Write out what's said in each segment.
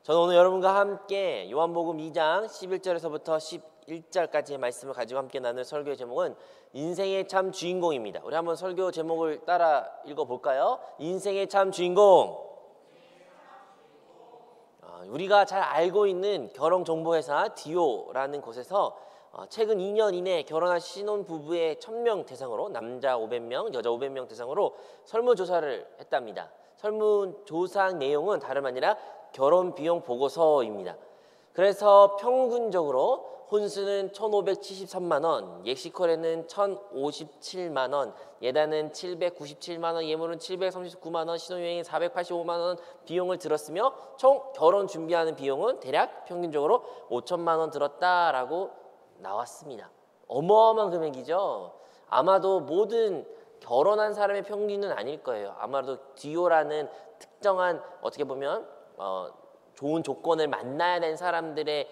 저는 오늘 여러분과 함께 요한복음 2장 11절에서부터 11절까지의 말씀을 가지고 함께 나눌 설교의 제목은 인생의 참 주인공입니다. 우리 한번 설교 제목을 따라 읽어볼까요? 인생의 참 주인공. 우리가 잘 알고 있는 결혼정보회사 디오라는 곳에서 최근 2년 이내에 결혼한 신혼부부의 1000명 대상으로 남자 500명, 여자 500명 대상으로 설문조사를 했답니다. 설문조사 내용은 다름 아니라 결혼비용 보고서입니다. 그래서 평균적으로 혼수는 1,573만원, 예식콜에는 1,057만원, 예단은 797만원, 예물은 739만원, 신혼여행은 485만원 비용을 들었으며 총 결혼 준비하는 비용은 대략 평균적으로 5천만원 들었다라고 나왔습니다. 어마어마한 금액이죠. 아마도 모든 결혼한 사람의 평균은 아닐 거예요. 아마도 디오라는 특정한 어떻게 보면 좋은 조건을 만나야 되는 사람들의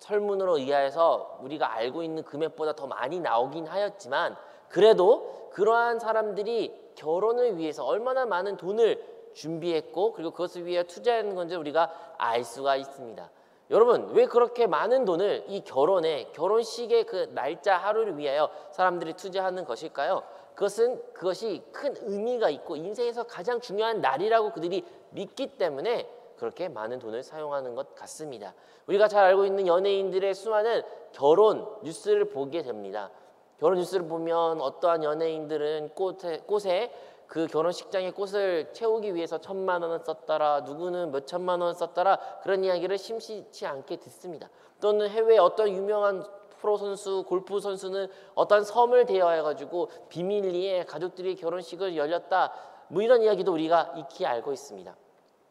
설문으로 의하여서 우리가 알고 있는 금액보다 더 많이 나오긴 하였지만 그래도 그러한 사람들이 결혼을 위해서 얼마나 많은 돈을 준비했고 그리고 그것을 위해 투자하는 건지 우리가 알 수가 있습니다. 여러분, 왜 그렇게 많은 돈을 이 결혼식의 그 날짜 하루를 위하여 사람들이 투자하는 것일까요? 그것이 큰 의미가 있고 인생에서 가장 중요한 날이라고 그들이 믿기 때문에 그렇게 많은 돈을 사용하는 것 같습니다. 우리가 잘 알고 있는 연예인들의 수많은 결혼 뉴스를 보게 됩니다. 결혼 뉴스를 보면 어떠한 연예인들은 꽃에 그 결혼식장에 꽃을 채우기 위해서 1,000만 원을 썼더라, 누구는 몇 천만 원 썼더라, 그런 이야기를 심심치 않게 듣습니다. 또는 해외 어떤 유명한 프로 선수, 골프 선수는 어떤 섬을 대여해가지고 비밀리에 가족들이 결혼식을 열렸다, 뭐 이런 이야기도 우리가 익히 알고 있습니다.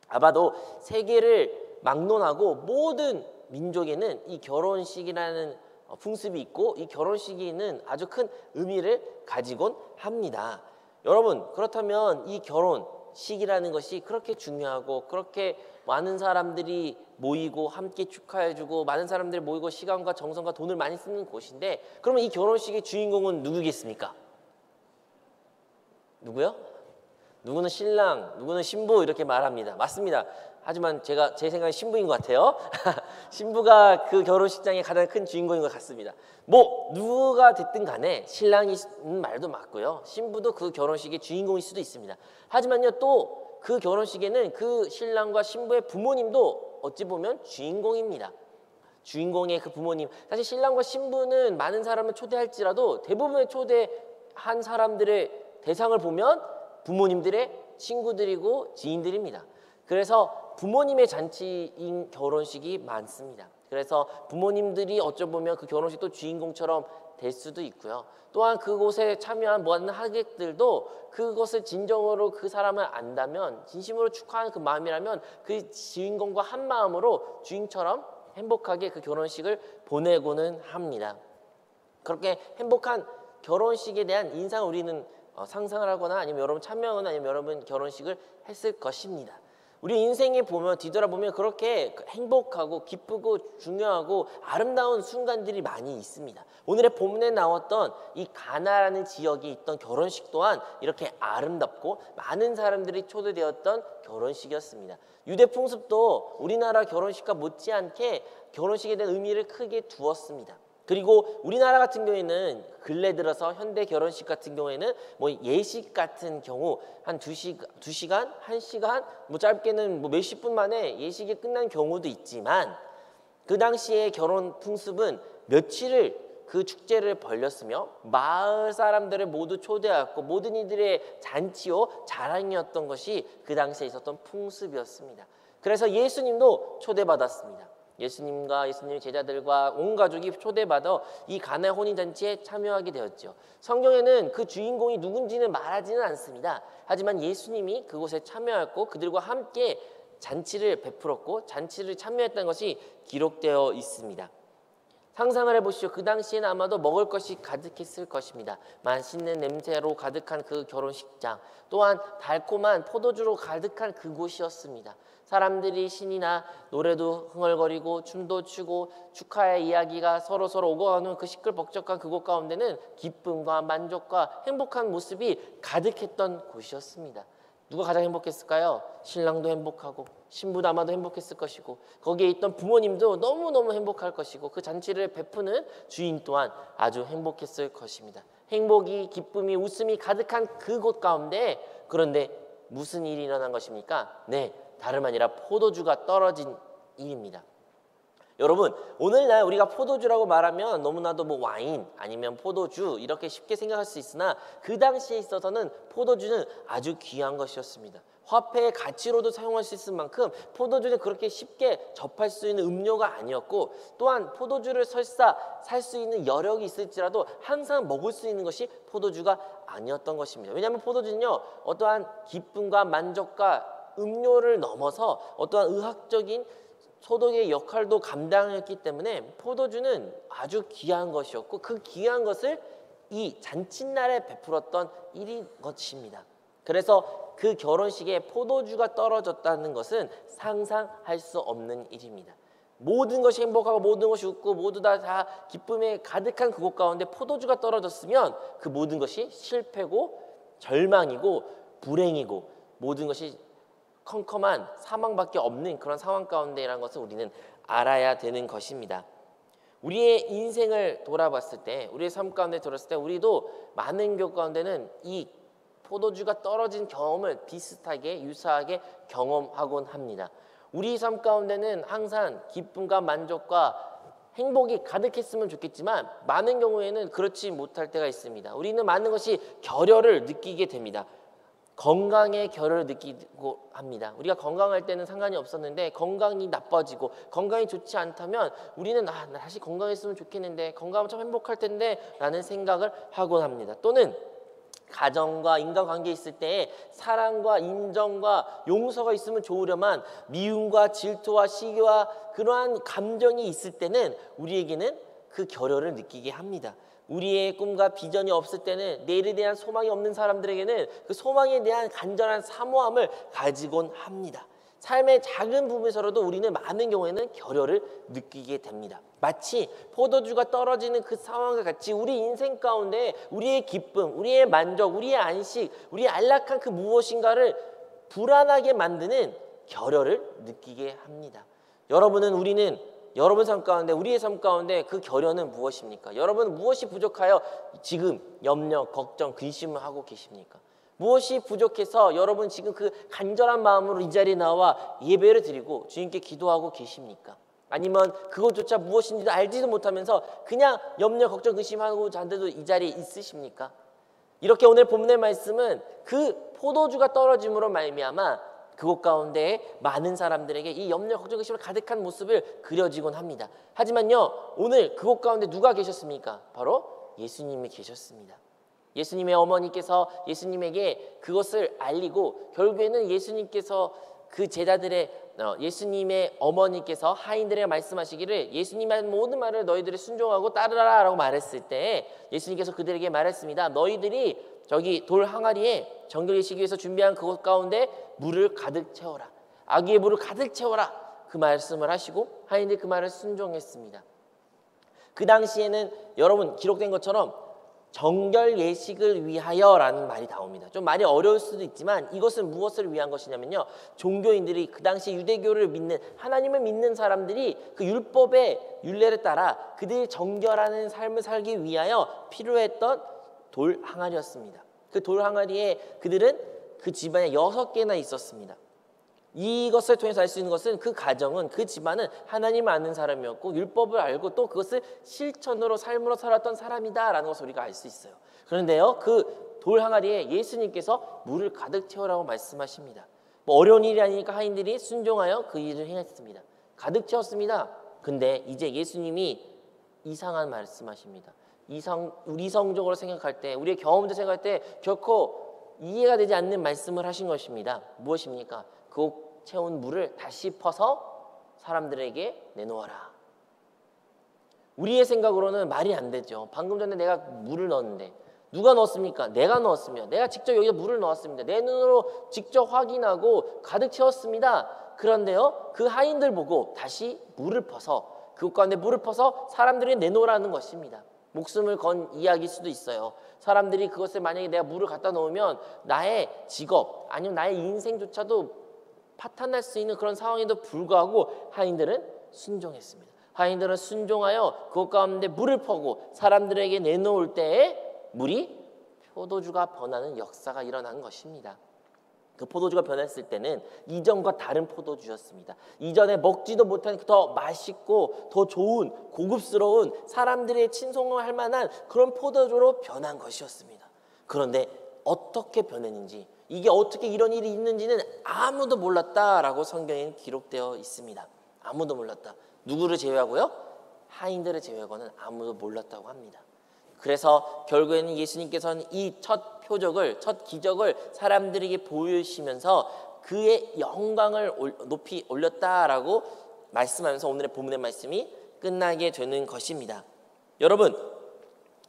아마도 세계를 막론하고 모든 민족에는 이 결혼식이라는 풍습이 있고 이 결혼식에는 아주 큰 의미를 가지곤 합니다. 여러분, 그렇다면 이 결혼식이라는 것이 그렇게 중요하고 그렇게 많은 사람들이 모이고 함께 축하해주고 많은 사람들이 모이고 시간과 정성과 돈을 많이 쓰는 곳인데 그러면 이 결혼식의 주인공은 누구겠습니까? 누구요? 누구는 신랑, 누구는 신부 이렇게 말합니다. 맞습니다. 하지만 제 생각엔 신부인 것 같아요. 신부가 그 결혼식장의 가장 큰 주인공인 것 같습니다. 뭐 누가 됐든 간에 신랑이 말도 맞고요. 신부도 그 결혼식의 주인공일 수도 있습니다. 하지만요, 또 그 결혼식에는 그 신랑과 신부의 부모님도 어찌 보면 주인공입니다. 주인공의 그 부모님. 사실 신랑과 신부는 많은 사람을 초대할지라도 대부분의 초대한 사람들의 대상을 보면 부모님들의 친구들이고 지인들입니다. 그래서 부모님의 잔치인 결혼식이 많습니다. 그래서 부모님들이 어쩌 보면 그 결혼식도 주인공처럼 될 수도 있고요. 또한 그곳에 참여한 모든 하객들도 그것을 진정으로 그 사람을 안다면 진심으로 축하하는 그 마음이라면 그 주인공과 한 마음으로 주인처럼 행복하게 그 결혼식을 보내고는 합니다. 그렇게 행복한 결혼식에 대한 인상을 우리는 상상을 하거나 아니면 여러분 참여하거나 아니면 여러분 결혼식을 했을 것입니다. 우리 인생에 보면 뒤돌아보면 그렇게 행복하고 기쁘고 중요하고 아름다운 순간들이 많이 있습니다. 오늘의 본문에 나왔던 이 가나라는 지역에 있던 결혼식 또한 이렇게 아름답고 많은 사람들이 초대되었던 결혼식이었습니다. 유대 풍습도 우리나라 결혼식과 못지않게 결혼식에 대한 의미를 크게 두었습니다. 그리고 우리나라 같은 경우에는 근래 들어서 현대 결혼식 같은 경우에는 뭐 예식 같은 경우 한 2시간, 1시간, 뭐 짧게는 뭐 몇십 분 만에 예식이 끝난 경우도 있지만 그 당시의 결혼 풍습은 며칠을 그 축제를 벌렸으며 마을 사람들을 모두 초대하고 모든 이들의 잔치요 자랑이었던 것이 그 당시에 있었던 풍습이었습니다. 그래서 예수님도 초대받았습니다. 예수님과 예수님의 제자들과 온 가족이 초대받아 이 가나의 혼인잔치에 참여하게 되었죠. 성경에는 그 주인공이 누군지는 말하지는 않습니다. 하지만 예수님이 그곳에 참여했고 그들과 함께 잔치를 베풀었고 잔치를 참여했다는 것이 기록되어 있습니다. 상상을 해보시죠. 그 당시에는 아마도 먹을 것이 가득했을 것입니다. 맛있는 냄새로 가득한 그 결혼식장, 또한 달콤한 포도주로 가득한 그곳이었습니다. 사람들이 신이나 노래도 흥얼거리고 춤도 추고 축하의 이야기가 서로 오고 가는 그 시끌벅적한 그곳 가운데는 기쁨과 만족과 행복한 모습이 가득했던 곳이었습니다. 누가 가장 행복했을까요? 신랑도 행복하고 신부도 아마도 행복했을 것이고 거기에 있던 부모님도 너무너무 행복할 것이고 그 잔치를 베푸는 주인 또한 아주 행복했을 것입니다. 행복이, 기쁨이, 웃음이 가득한 그곳 가운데 그런데 무슨 일이 일어난 것입니까? 네, 다름 아니라 포도주가 떨어진 일입니다. 여러분, 오늘날 우리가 포도주라고 말하면 너무나도 뭐 와인 아니면 포도주 이렇게 쉽게 생각할 수 있으나 그 당시에 있어서는 포도주는 아주 귀한 것이었습니다. 화폐의 가치로도 사용할 수 있을 만큼 포도주는 그렇게 쉽게 접할 수 있는 음료가 아니었고 또한 포도주를 설사 살 수 있는 여력이 있을지라도 항상 먹을 수 있는 것이 포도주가 아니었던 것입니다. 왜냐하면 포도주는요, 어떠한 기쁨과 만족과 음료를 넘어서 어떠한 의학적인 소독의 역할도 감당했기 때문에 포도주는 아주 귀한 것이었고 그 귀한 것을 이 잔칫날에 베풀었던 일인 것입니다. 그래서 그 결혼식에 포도주가 떨어졌다는 것은 상상할 수 없는 일입니다. 모든 것이 행복하고 모든 것이 웃고 모두 다 기쁨에 가득한 그곳 가운데 포도주가 떨어졌으면 그 모든 것이 실패고 절망이고 불행이고 모든 것이 컴컴한 사망밖에 없는 그런 상황 가운데라는 것을 우리는 알아야 되는 것입니다. 우리의 인생을 돌아봤을 때, 우리의 삶 가운데 돌았을 때 우리도 많은 경우 가운데는 이 포도주가 떨어진 경험을 비슷하게 유사하게 경험하곤 합니다. 우리 삶 가운데는 항상 기쁨과 만족과 행복이 가득했으면 좋겠지만 많은 경우에는 그렇지 못할 때가 있습니다. 우리는 많은 것이 결여를 느끼게 됩니다. 건강의 결여를 느끼고 합니다. 우리가 건강할 때는 상관이 없었는데 건강이 나빠지고 건강이 좋지 않다면 우리는 나 다시 건강했으면 좋겠는데 건강하면 참 행복할 텐데 라는 생각을 하곤 합니다. 또는 가정과 인간관계에 있을 때 사랑과 인정과 용서가 있으면 좋으려만 미움과 질투와 시기와 그러한 감정이 있을 때는 우리에게는 그 결여를 느끼게 합니다. 우리의 꿈과 비전이 없을 때는 내일에 대한 소망이 없는 사람들에게는 그 소망에 대한 간절한 사모함을 가지곤 합니다. 삶의 작은 부분에서라도 우리는 많은 경우에는 결여를 느끼게 됩니다. 마치 포도주가 떨어지는 그 상황과 같이 우리 인생 가운데 우리의 기쁨, 우리의 만족, 우리의 안식, 우리의 안락한 그 무엇인가를 불안하게 만드는 결여를 느끼게 합니다. 우리는 여러분 삶 가운데 우리의 삶 가운데 그 결여는 무엇입니까? 여러분은 무엇이 부족하여 지금 염려, 걱정, 근심을 하고 계십니까? 무엇이 부족해서 여러분 지금 그 간절한 마음으로 이 자리에 나와 예배를 드리고 주님께 기도하고 계십니까? 아니면 그것조차 무엇인지도 알지도 못하면서 그냥 염려, 걱정, 근심하고 잔데도 이 자리에 있으십니까? 이렇게 오늘 본문의 말씀은 그 포도주가 떨어짐으로 말미암아 그곳 가운데 많은 사람들에게 이 염려, 걱정, 근심을 가득한 모습을 그려지곤 합니다. 하지만요, 오늘 그곳 가운데 누가 계셨습니까? 바로 예수님이 계셨습니다. 예수님의 어머니께서 예수님에게 그것을 알리고 결국에는 예수님께서 그 제자들의 예수님의 어머니께서 하인들에게 말씀하시기를 예수님의 모든 말을 너희들이 순종하고 따르라 라고 말했을 때 예수님께서 그들에게 말했습니다. 너희들이 저기 돌 항아리에 정결이시기 위해서 준비한 그곳 가운데 물을 가득 채워라. 아기의 물을 가득 채워라. 그 말씀을 하시고 하인들이 그 말을 순종했습니다. 그 당시에는 여러분 기록된 것처럼 정결 예식을 위하여라는 말이 나옵니다. 좀 말이 어려울 수도 있지만 이것은 무엇을 위한 것이냐면요, 종교인들이 그 당시 유대교를 믿는 하나님을 믿는 사람들이 그 율법의 율례를 따라 그들이 정결하는 삶을 살기 위하여 필요했던 돌 항아리였습니다. 그 돌 항아리에 그들은 그 집안에 6개나 있었습니다. 이것을 통해서 알 수 있는 것은 그 가정은 그 집안은 하나님을 아는 사람이었고 율법을 알고 또 그것을 실천으로 삶으로 살았던 사람이다라는 것을 우리가 알 수 있어요. 그런데요, 그 돌 항아리에 예수님께서 물을 가득 채우라고 말씀하십니다. 뭐 어려운 일이 아니니까 하인들이 순종하여 그 일을 행했습니다. 가득 채웠습니다. 근데 이제 예수님이 이상한 말씀하십니다. 이성적으로 생각할 때, 우리의 경험도 생각할 때 결코 이해가 되지 않는 말씀을 하신 것입니다. 무엇입니까? 그 채운 물을 다시 퍼서 사람들에게 내놓아라. 우리의 생각으로는 말이 안 되죠. 방금 전에 내가 물을 넣었는데 누가 넣었습니까? 내가 넣었으며 내가 직접 여기다 물을 넣었습니다. 내 눈으로 직접 확인하고 가득 채웠습니다. 그런데요, 그 하인들 보고 다시 물을 퍼서 그곳 가운데 물을 퍼서 사람들에게 내놓으라는 것입니다. 목숨을 건 이야기일 수도 있어요. 사람들이 그것을 만약에 내가 물을 갖다 놓으면 나의 직업 아니면 나의 인생조차도 파탄날 수 있는 그런 상황에도 불구하고 하인들은 순종했습니다. 하인들은 순종하여 그것 가운데 물을 퍼고 사람들에게 내놓을 때에 물이 포도주가 변하는 역사가 일어난 것입니다. 그 포도주가 변했을 때는 이전과 다른 포도주였습니다. 이전에 먹지도 못한 더 맛있고 더 좋은 고급스러운 사람들의 친송을 할 만한 그런 포도주로 변한 것이었습니다. 그런데 어떻게 변했는지, 이게 어떻게 이런 일이 있는지는 아무도 몰랐다라고 성경에는 기록되어 있습니다. 아무도 몰랐다. 누구를 제외하고요? 하인들을 제외하고는 아무도 몰랐다고 합니다. 그래서 결국에는 예수님께서는 이 첫 표적을, 첫 기적을 사람들에게 보여주시면서 그의 영광을 높이 올렸다라고 말씀하면서 오늘의 본문의 말씀이 끝나게 되는 것입니다. 여러분,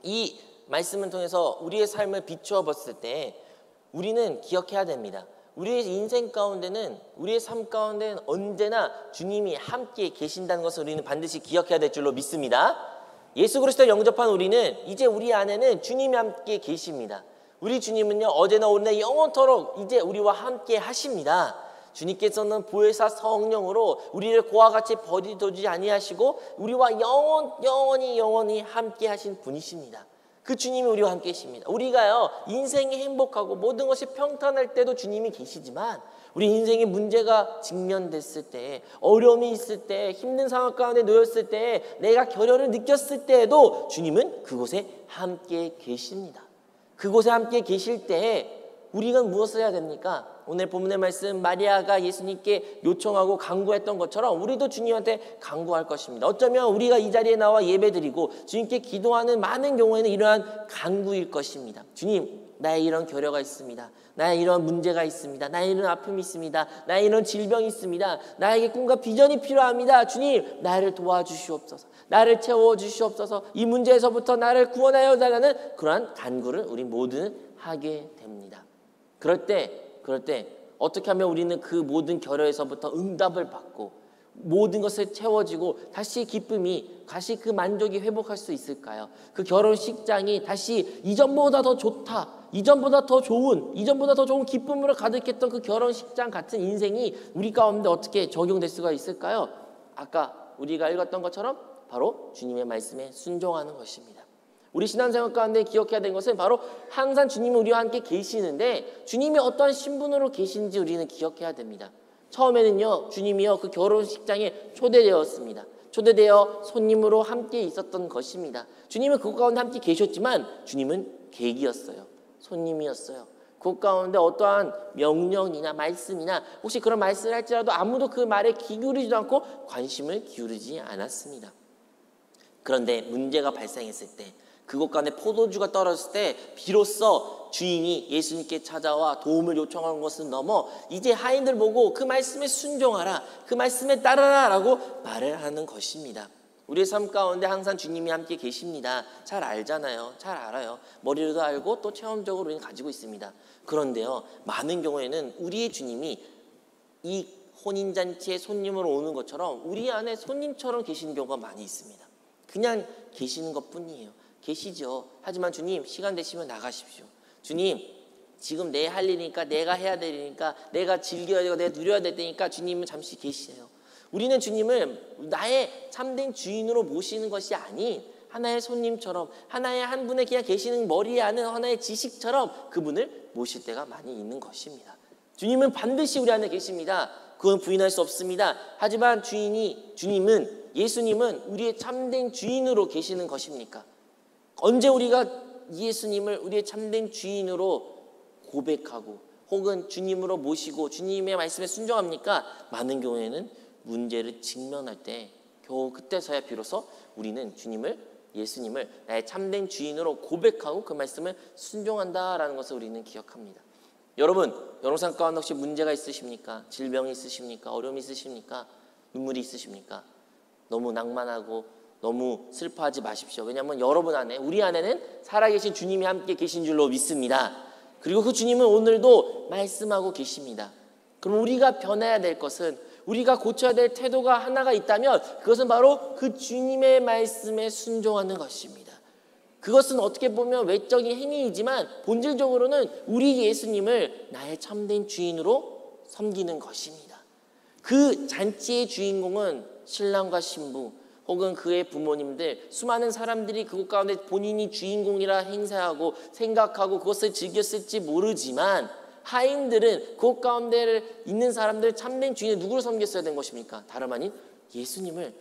이 말씀을 통해서 우리의 삶을 비추어 봤을 때 우리는 기억해야 됩니다. 우리의 인생 가운데는, 우리의 삶 가운데는 언제나 주님이 함께 계신다는 것을 우리는 반드시 기억해야 될 줄로 믿습니다. 예수 그리스도를 영접한 우리는 이제 우리 안에는 주님이 함께 계십니다. 우리 주님은요, 어제나 오늘나 영원토록 이제 우리와 함께 하십니다. 주님께서는 보혜사 성령으로 우리를 고와 같이 버리두지 아니하시고 우리와 영원히 함께 하신 분이십니다. 그 주님이 우리와 함께 계십니다. 우리가요, 인생이 행복하고 모든 것이 평탄할 때도 주님이 계시지만 우리 인생에 문제가 직면됐을 때, 어려움이 있을 때, 힘든 상황 가운데 놓였을 때, 내가 결여를 느꼈을 때에도 주님은 그곳에 함께 계십니다. 그곳에 함께 계실 때 우리가 무엇을 해야 됩니까? 오늘 본문의 말씀, 마리아가 예수님께 요청하고 간구했던 것처럼 우리도 주님한테 간구할 것입니다. 어쩌면 우리가 이 자리에 나와 예배드리고 주님께 기도하는 많은 경우에는 이러한 간구일 것입니다. 주님, 나의 이런 결여가 있습니다. 나의 이런 문제가 있습니다. 나의 이런 아픔이 있습니다. 나의 이런 질병이 있습니다. 나에게 꿈과 비전이 필요합니다. 주님, 나를 도와주시옵소서. 나를 채워주시옵소서. 이 문제에서부터 나를 구원하여 달라는 그러한 간구를 우리 모두는 하게 됩니다. 그럴 때 어떻게 하면 우리는 그 모든 결여에서부터 응답을 받고 모든 것을 채워지고 다시 기쁨이, 다시 그 만족이 회복할 수 있을까요? 그 결혼식장이 다시 이전보다 더 좋다, 이전보다 더 좋은 기쁨으로 가득했던 그 결혼식장 같은 인생이 우리 가운데 어떻게 적용될 수가 있을까요? 아까 우리가 읽었던 것처럼 바로 주님의 말씀에 순종하는 것입니다. 우리 신앙생활 가운데 기억해야 되는 것은 바로 항상 주님이 우리와 함께 계시는데 주님이 어떠한 신분으로 계신지 우리는 기억해야 됩니다. 처음에는요, 주님이요, 그 결혼식장에 초대되었습니다. 초대되어 손님으로 함께 있었던 것입니다. 주님은 그곳 가운데 함께 계셨지만 주님은 객이었어요. 손님이었어요. 그곳 가운데 어떠한 명령이나 말씀이나 혹시 그런 말씀을 할지라도 아무도 그 말에 귀 기울이지도 않고 관심을 기울이지 않았습니다. 그런데 문제가 발생했을 때, 그곳 가운데 포도주가 떨어졌을 때 비로소 주인이 예수님께 찾아와 도움을 요청하는 것은 넘어 이제 하인들 보고 그 말씀에 순종하라, 그 말씀에 따르라 라고 말을 하는 것입니다. 우리의 삶 가운데 항상 주님이 함께 계십니다. 잘 알잖아요. 잘 알아요. 머리로도 알고 또 체험적으로 우리는 가지고 있습니다. 그런데요, 많은 경우에는 우리의 주님이 이 혼인잔치에 손님으로 오는 것처럼 우리 안에 손님처럼 계시는 경우가 많이 있습니다. 그냥 계시는 것뿐이에요. 계시죠. 하지만 주님, 시간 되시면 나가십시오. 주님, 지금 내 할 일이니까, 내가 해야 되니까, 내가 즐겨야 되고 내가 누려야 되니까 주님은 잠시 계시세요. 우리는 주님을 나의 참된 주인으로 모시는 것이 아닌 하나의 손님처럼, 하나의 한 분의 그냥 계시는 머리에 아는 하나의 지식처럼 그분을 모실 때가 많이 있는 것입니다. 주님은 반드시 우리 안에 계십니다. 그건 부인할 수 없습니다. 하지만 예수님은 우리의 참된 주인으로 계시는 것입니까? 언제 우리가 예수님을 우리의 참된 주인으로 고백하고 혹은 주님으로 모시고 주님의 말씀에 순종합니까? 많은 경우에는 문제를 직면할 때 겨우 그때서야 비로소 우리는 예수님을 나의 참된 주인으로 고백하고 그 말씀을 순종한다라는 것을 우리는 기억합니다. 여러분, 여러분 가운데 혹시 문제가 있으십니까? 질병이 있으십니까? 어려움이 있으십니까? 눈물이 있으십니까? 너무 낭만하고 너무 슬퍼하지 마십시오. 왜냐하면 여러분 안에, 우리 안에는 살아계신 주님이 함께 계신 줄로 믿습니다. 그리고 그 주님은 오늘도 말씀하고 계십니다. 그럼 우리가 변해야 될 것은, 우리가 고쳐야 될 태도가 하나가 있다면 그것은 바로 그 주님의 말씀에 순종하는 것입니다. 그것은 어떻게 보면 외적인 행위이지만 본질적으로는 우리 예수님을 나의 참된 주인으로 섬기는 것입니다. 그 잔치의 주인공은 신랑과 신부 혹은 그의 부모님들, 수많은 사람들이 그곳 가운데 본인이 주인공이라 행세하고 생각하고 그것을 즐겼을지 모르지만 하인들은 그곳 가운데 있는 사람들 참된 주인을 누구를 섬겼어야 된 것입니까? 다름 아닌 예수님을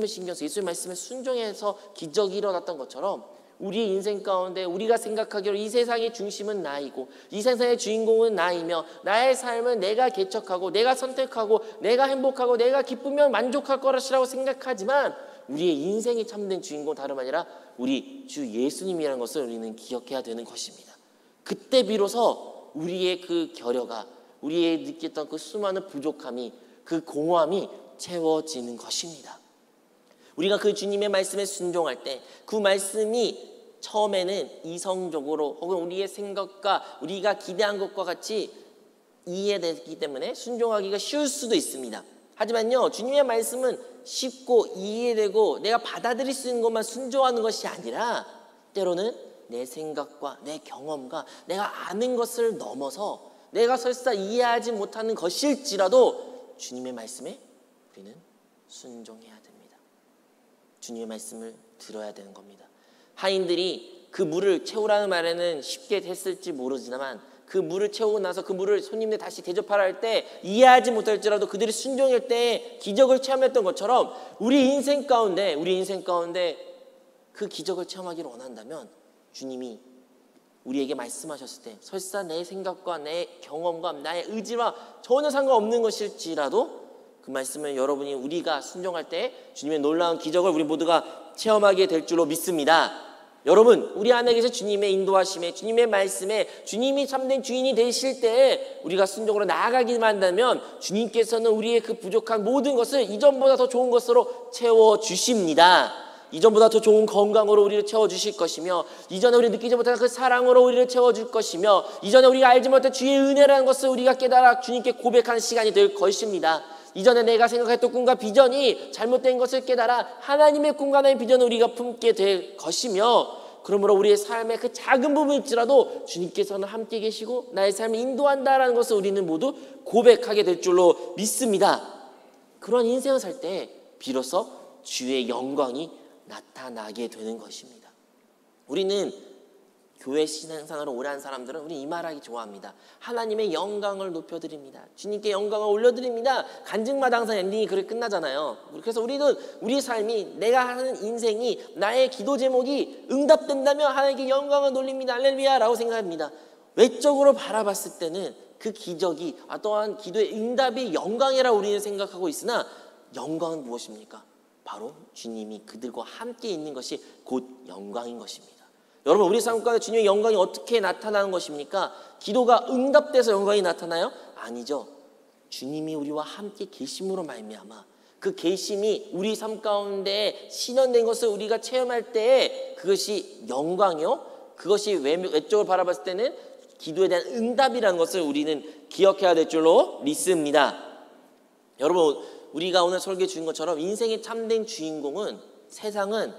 신경 써서 예수의 말씀에 순종해서 기적이 일어났던 것처럼 우리의 인생 가운데 우리가 생각하기로 이 세상의 중심은 나이고 이 세상의 주인공은 나이며 나의 삶은 내가 개척하고 내가 선택하고 내가 행복하고 내가 기쁘면 만족할 것이라고 생각하지만 우리의 인생이 참된 주인공은 다름 아니라 우리 주 예수님이라는 것을 우리는 기억해야 되는 것입니다. 그때 비로소 우리의 그 결여가, 우리의 느꼈던 그 수많은 부족함이, 그 공허함이 채워지는 것입니다. 우리가 그 주님의 말씀에 순종할 때 그 말씀이 처음에는 이성적으로 혹은 우리의 생각과 우리가 기대한 것과 같이 이해되기 때문에 순종하기가 쉬울 수도 있습니다. 하지만요, 주님의 말씀은 쉽고 이해되고 내가 받아들일 수 있는 것만 순종하는 것이 아니라 때로는 내 생각과 내 경험과 내가 아는 것을 넘어서 내가 설사 이해하지 못하는 것일지라도 주님의 말씀에 우리는 순종해야 됩니다. 주님의 말씀을 들어야 되는 겁니다. 하인들이 그 물을 채우라는 말에는 쉽게 했을지 모르지만 그 물을 채우고 나서 그 물을 손님들 다시 대접하라 할 때 이해하지 못할지라도 그들이 순종할 때 기적을 체험했던 것처럼 우리 인생 가운데 그 기적을 체험하기를 원한다면 주님이 우리에게 말씀하셨을 때 설사 내 생각과 내 경험과 나의 의지와 전혀 상관없는 것일지라도 그 말씀을 여러분이 우리가 순종할 때 주님의 놀라운 기적을 우리 모두가 체험하게 될 줄로 믿습니다. 여러분, 우리 안에 계신 주님의 인도하심에, 주님의 말씀에 주님이 참된 주인이 되실 때 우리가 순종으로 나아가기만 한다면 주님께서는 우리의 그 부족한 모든 것을 이전보다 더 좋은 것으로 채워주십니다. 이전보다 더 좋은 건강으로 우리를 채워주실 것이며 이전에 우리 느끼지 못한 그 사랑으로 우리를 채워줄 것이며 이전에 우리가 알지 못한 주의 은혜라는 것을 우리가 깨달아 주님께 고백하는 시간이 될 것입니다. 이전에 내가 생각했던 꿈과 비전이 잘못된 것을 깨달아 하나님의 꿈과 하나님의 비전을 우리가 품게 될 것이며 그러므로 우리의 삶의 그 작은 부분일지라도 주님께서는 함께 계시고 나의 삶을 인도한다라는 것을 우리는 모두 고백하게 될 줄로 믿습니다. 그런 인생을 살 때 비로소 주의 영광이 나타나게 되는 것입니다. 우리는 교회 신앙생활을 오래 한 사람들은 우리 이 말하기 좋아합니다. 하나님의 영광을 높여드립니다. 주님께 영광을 올려드립니다. 간증마다 항상 엔딩이 그렇게 끝나잖아요. 그래서 우리는 우리 삶이 내가 하는 인생이 나의 기도 제목이 응답된다면 하나님께 영광을 돌립니다. 할렐루야라고 생각합니다. 외적으로 바라봤을 때는 그 기적이 또한 기도의 응답이 영광이라고 우리는 생각하고 있으나 영광은 무엇입니까? 바로 주님이 그들과 함께 있는 것이 곧 영광인 것입니다. 여러분, 우리 삶 가운데 주님의 영광이 어떻게 나타나는 것입니까? 기도가 응답돼서 영광이 나타나요? 아니죠. 주님이 우리와 함께 계심으로 말미암아 그 계심이 우리 삶 가운데 실현된 것을 우리가 체험할 때 그것이 영광이요, 그것이 외적으로 바라봤을 때는 기도에 대한 응답이라는 것을 우리는 기억해야 될 줄로 믿습니다. 여러분, 우리가 오늘 설교해 주신 것처럼 인생의 참된 주인공은 세상은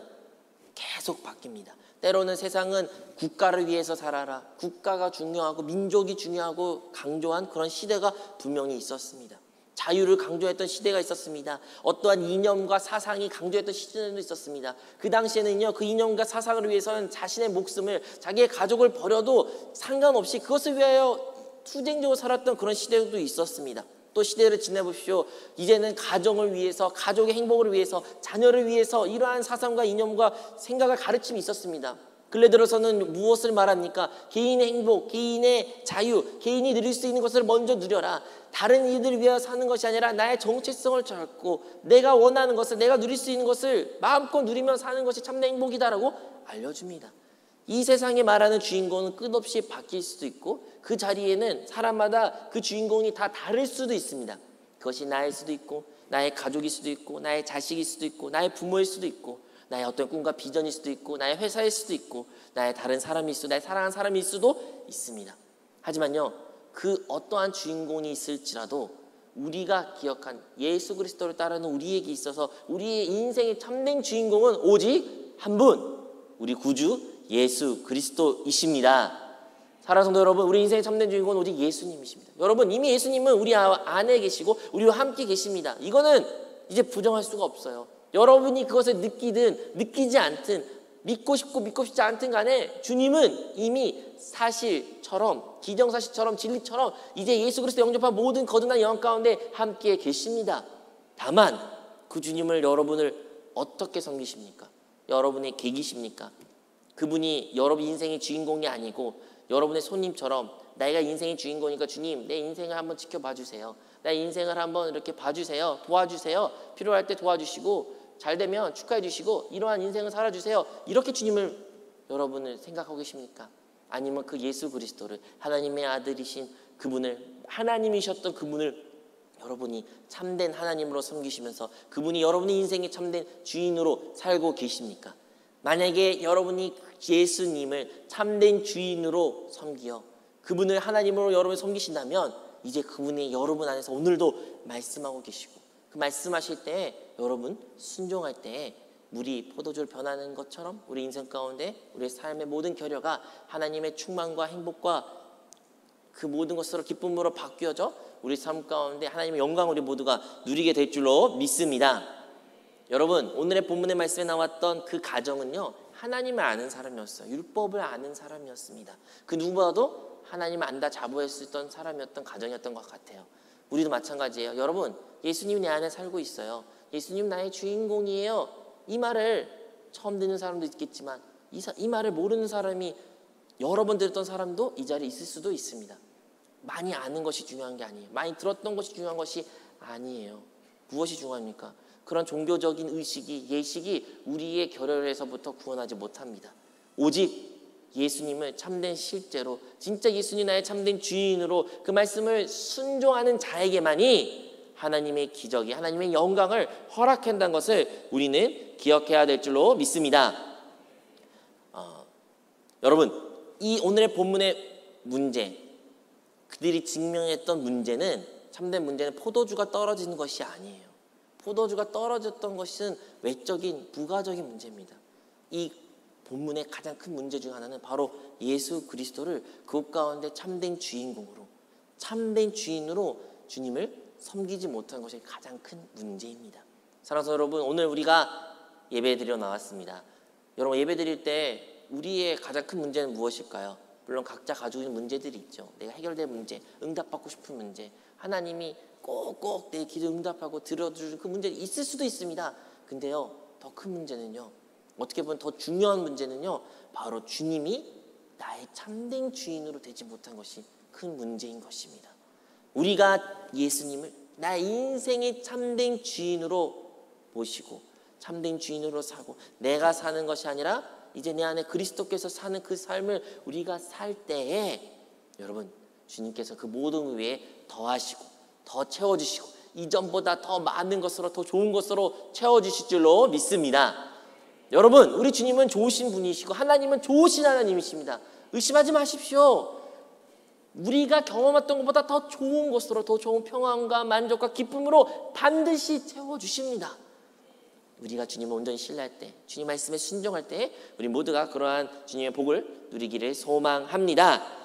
계속 바뀝니다. 때로는 세상은 국가를 위해서 살아라, 국가가 중요하고 민족이 중요하고 강조한 그런 시대가 분명히 있었습니다. 자유를 강조했던 시대가 있었습니다. 어떠한 이념과 사상이 강조했던 시대도 있었습니다. 그 당시에는요, 그 이념과 사상을 위해서는 자신의 목숨을, 자기의 가족을 버려도 상관없이 그것을 위하여 투쟁적으로 살았던 그런 시대도 있었습니다. 또 시대를 지내보십시오. 이제는 가정을 위해서, 가족의 행복을 위해서, 자녀를 위해서 이러한 사상과 이념과 생각을 가르침이 있었습니다. 근래 들어서는 무엇을 말합니까? 개인의 행복, 개인의 자유, 개인이 누릴 수 있는 것을 먼저 누려라. 다른 이들을 위하여 사는 것이 아니라 나의 정체성을 찾고 내가 원하는 것을, 내가 누릴 수 있는 것을 마음껏 누리며 사는 것이 참된 행복이다라고 알려줍니다. 이 세상에 말하는 주인공은 끝없이 바뀔 수도 있고 그 자리에는 사람마다 그 주인공이 다 다를 수도 있습니다. 그것이 나일 수도 있고 나의 가족일 수도 있고 나의 자식일 수도 있고 나의 부모일 수도 있고 나의 어떤 꿈과 비전일 수도 있고 나의 회사일 수도 있고 나의 다른 사람일 수도, 나의 사랑하는 사람일 수도 있습니다. 하지만요, 그 어떠한 주인공이 있을지라도 우리가 기억한 예수 그리스도를 따르는 우리에게 있어서 우리의 인생의 참된 주인공은 오직 한 분, 우리 구주 예수 그리스도이십니다. 사랑하는 성도 여러분, 우리 인생의 참된 주인공은 오직 예수님이십니다. 여러분, 이미 예수님은 우리 안에 계시고 우리와 함께 계십니다. 이거는 이제 부정할 수가 없어요. 여러분이 그것을 느끼든 느끼지 않든, 믿고 싶고 믿고 싶지 않든 간에 주님은 이미 사실처럼, 기정사실처럼, 진리처럼 이제 예수 그리스도 영접한 모든 거듭난 영혼 가운데 함께 계십니다. 다만 그 주님을 여러분을 어떻게 섬기십니까? 여러분의 계기십니까? 그분이 여러분 인생의 주인공이 아니고 여러분의 손님처럼 내가 인생의 주인공이니까 주님, 내 인생을 한번 지켜봐 주세요. 내 인생을 한번 이렇게 봐주세요. 도와주세요. 필요할 때 도와주시고 잘 되면 축하해 주시고 이러한 인생을 살아주세요. 이렇게 주님을 여러분을 생각하고 계십니까? 아니면 그 예수 그리스도를, 하나님의 아들이신 그분을, 하나님이셨던 그분을 여러분이 참된 하나님으로 섬기시면서 그분이 여러분의 인생의 참된 주인으로 살고 계십니까? 만약에 여러분이 예수님을 참된 주인으로 섬기어 그분을 하나님으로 여러분을 섬기신다면 이제 그분이 여러분 안에서 오늘도 말씀하고 계시고, 그 말씀하실 때 여러분 순종할 때 물이 포도주를 변하는 것처럼 우리 인생 가운데 우리의 삶의 모든 결여가 하나님의 충만과 행복과 그 모든 것으로 기쁨으로 바뀌어져 우리 삶 가운데 하나님의 영광을 우리 모두가 누리게 될 줄로 믿습니다. 여러분, 오늘의 본문의 말씀에 나왔던 그 가정은요, 하나님을 아는 사람이었어요. 율법을 아는 사람이었습니다. 그 누구보다도 하나님을 안다 자부했었던 사람이었던 가정이었던 것 같아요. 우리도 마찬가지예요. 여러분, 예수님이 내 안에 살고 있어요. 예수님 나의 주인공이에요. 이 말을 처음 듣는 사람도 있겠지만 이 말을 모르는 사람이 여러 번 들었던 사람도 이 자리에 있을 수도 있습니다. 많이 아는 것이 중요한 게 아니에요. 많이 들었던 것이 중요한 것이 아니에요. 무엇이 중요합니까? 그런 종교적인 의식이, 예식이 우리의 결혈에서부터 구원하지 못합니다. 오직 예수님을 참된 실제로, 진짜 예수님 나의 참된 주인으로 그 말씀을 순종하는 자에게만이 하나님의 기적이, 하나님의 영광을 허락한다는 것을 우리는 기억해야 될 줄로 믿습니다. 여러분, 이 오늘의 본문의 문제, 그들이 증명했던 문제는, 참된 문제는 포도주가 떨어지는 것이 아니에요. 포도주가 떨어졌던 것은 외적인 부가적인 문제입니다. 이 본문의 가장 큰 문제 중 하나는 바로 예수 그리스도를 그곳 가운데 참된 주인공으로, 참된 주인으로 주님을 섬기지 못한 것이 가장 큰 문제입니다. 사랑하는 여러분, 오늘 우리가 예배 드리러 나왔습니다. 여러분, 예배 드릴 때 우리의 가장 큰 문제는 무엇일까요? 물론 각자 가지고 있는 문제들이 있죠. 내가 해결될 문제, 응답받고 싶은 문제, 하나님이 꼭꼭 내 기도 응답하고 들어주는 그 문제 있을 수도 있습니다. 근데요, 더 큰 문제는요, 어떻게 보면 더 중요한 문제는요, 바로 주님이 나의 참된 주인으로 되지 못한 것이 큰 문제인 것입니다. 우리가 예수님을 나의 인생의 참된 주인으로 모시고 참된 주인으로 사고 내가 사는 것이 아니라 이제 내 안에 그리스도께서 사는 그 삶을 우리가 살 때에 여러분, 주님께서 그 모든 위에 더하시고 더 채워주시고 이전보다 더 많은 것으로, 더 좋은 것으로 채워주실 줄로 믿습니다. 여러분, 우리 주님은 좋으신 분이시고 하나님은 좋으신 하나님이십니다. 의심하지 마십시오. 우리가 경험했던 것보다 더 좋은 것으로, 더 좋은 평안과 만족과 기쁨으로 반드시 채워주십니다. 우리가 주님을 온전히 신뢰할 때, 주님 말씀에 순종할 때 우리 모두가 그러한 주님의 복을 누리기를 소망합니다.